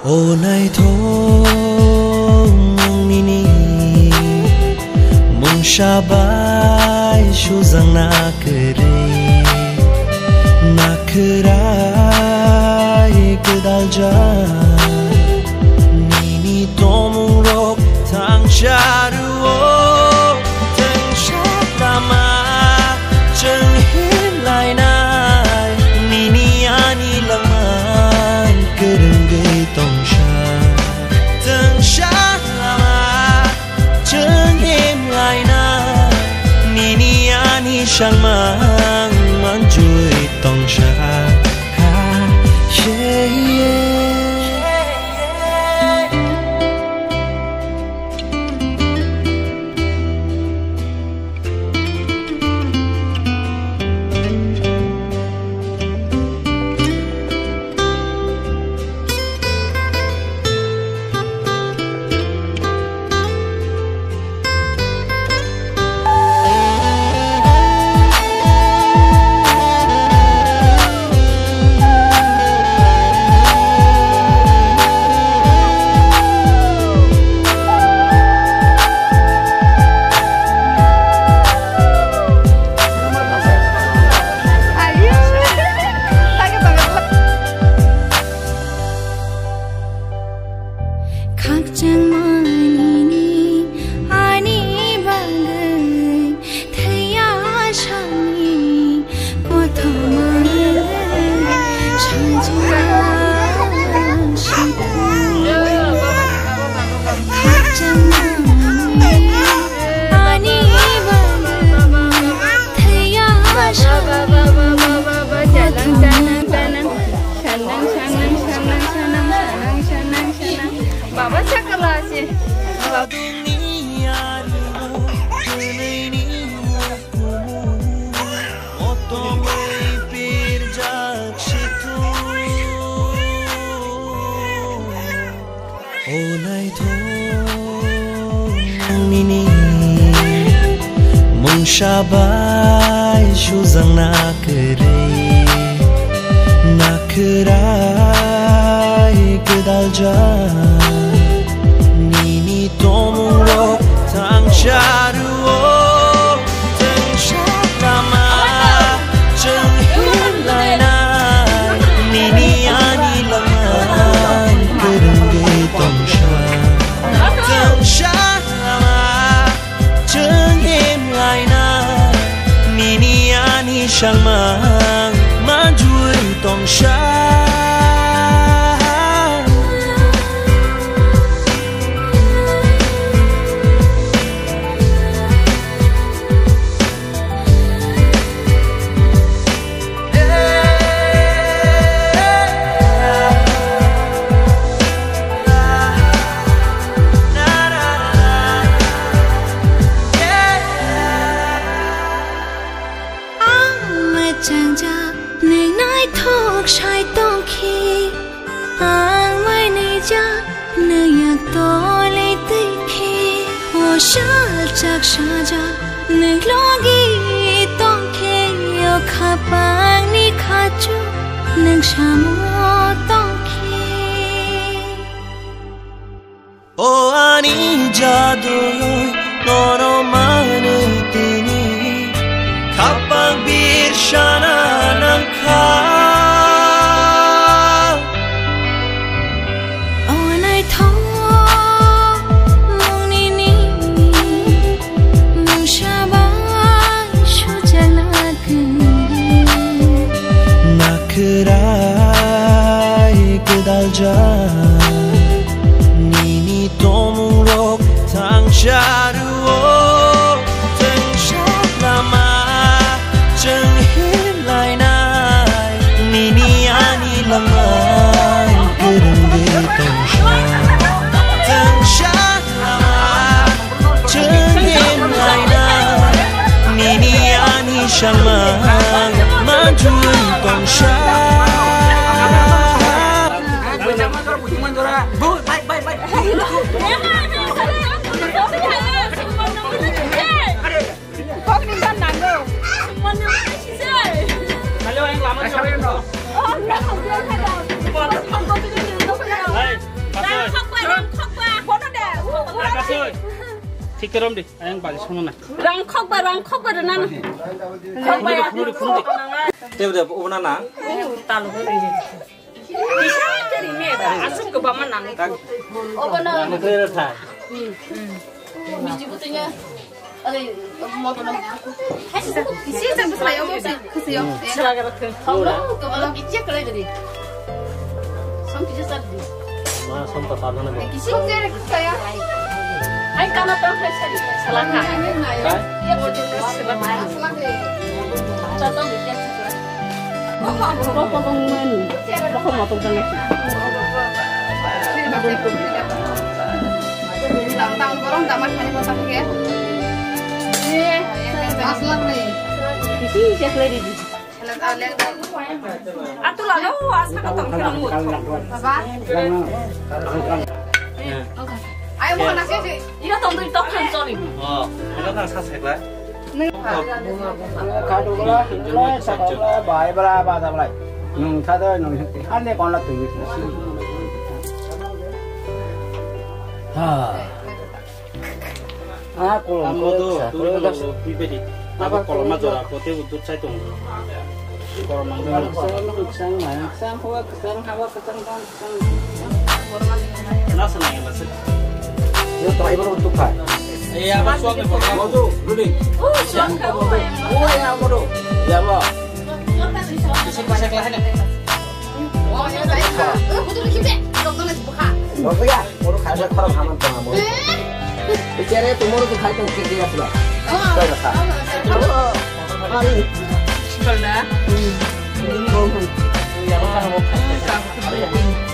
Ô này thôi nini mong shabai shu zang na kerai kedal ja nini tomung rok tang sharu tang shatama cheng hin lai nai nini ani langman kereng tong sha tang sha lama cheng hem lai na nini ani shang mang man chui tong sha ha yeah Baba çakalası. Olay nini mong shabai shu zang na kerai kedal ja nini tomung rok tang sharu tang shatama cheng hin lai na nini ani langman kereng tong sha tang shatama cheng hem lai na nini ani shang mang man chui tong sha Chak shaja nung logi tong ke yo khapang ni khachu nung shamo tong ke o ani jadu nono mane tini kapag bir siya na ng ka. Awanay tho mong nini mong shabay shujalagin Nakerai kedalja Nini tomong rok tang sharuo Teng shat lama Cheng hilai nai Nini ani lamai Gerengge tong shat Teng shat lama Cheng hilai nai Nini ani shamang Manjui tong shat Bu, baik. Halo, yang lama siapa yang dong? Tiket rom deh, ayang balik semua nak. Rangkok ba dengan. Dia udah nana. Talu beri. Bisa dari meda, asum ke baman nang. Oh benar. Nana kira tak. Biji putihnya. Motor nang. Isi sampai saya mau sih. Silakan ke. Kalau kalau kicik kalau jadi. Som kicik tadi. Nah, sompat apa nih? Kicik kayak. Ay kana to salah ka. Iya boleh salah. Contoh dia. Potong men. Potong kan. Tang borong tamat hani potong ke. Aslan nih. Isi cek lagi. Atu lalu asa ka tong kamu. Apa? Ayo mau nasi sih. Iya tong tuh tok kan soni. Oh, itu kan saset lah. Kado lah, lah, sakit lah, baik berapa sama lagi. Nung thada nung ane kon lah tuh. Aku tuh pribadi. Apa kalau macam aku tuh untuk saya tuh. Kalau macam kesang hawa kesang. nasa na yung masig. Yo try mo untuk ka. Iya, masuk ke pokok. Mo tuh, dulu. Oh, ya mo do. Ya ba. Isi pasang lahan ya. Oh, ya saya. Betul kita. Tonton es buka. Mo ya, mo khasa kharam haman pa mo. Bicara tomorrow to khai to kiti asla. Kaya ka. Ari. Sudah. Ya ba mo khai. Sudah.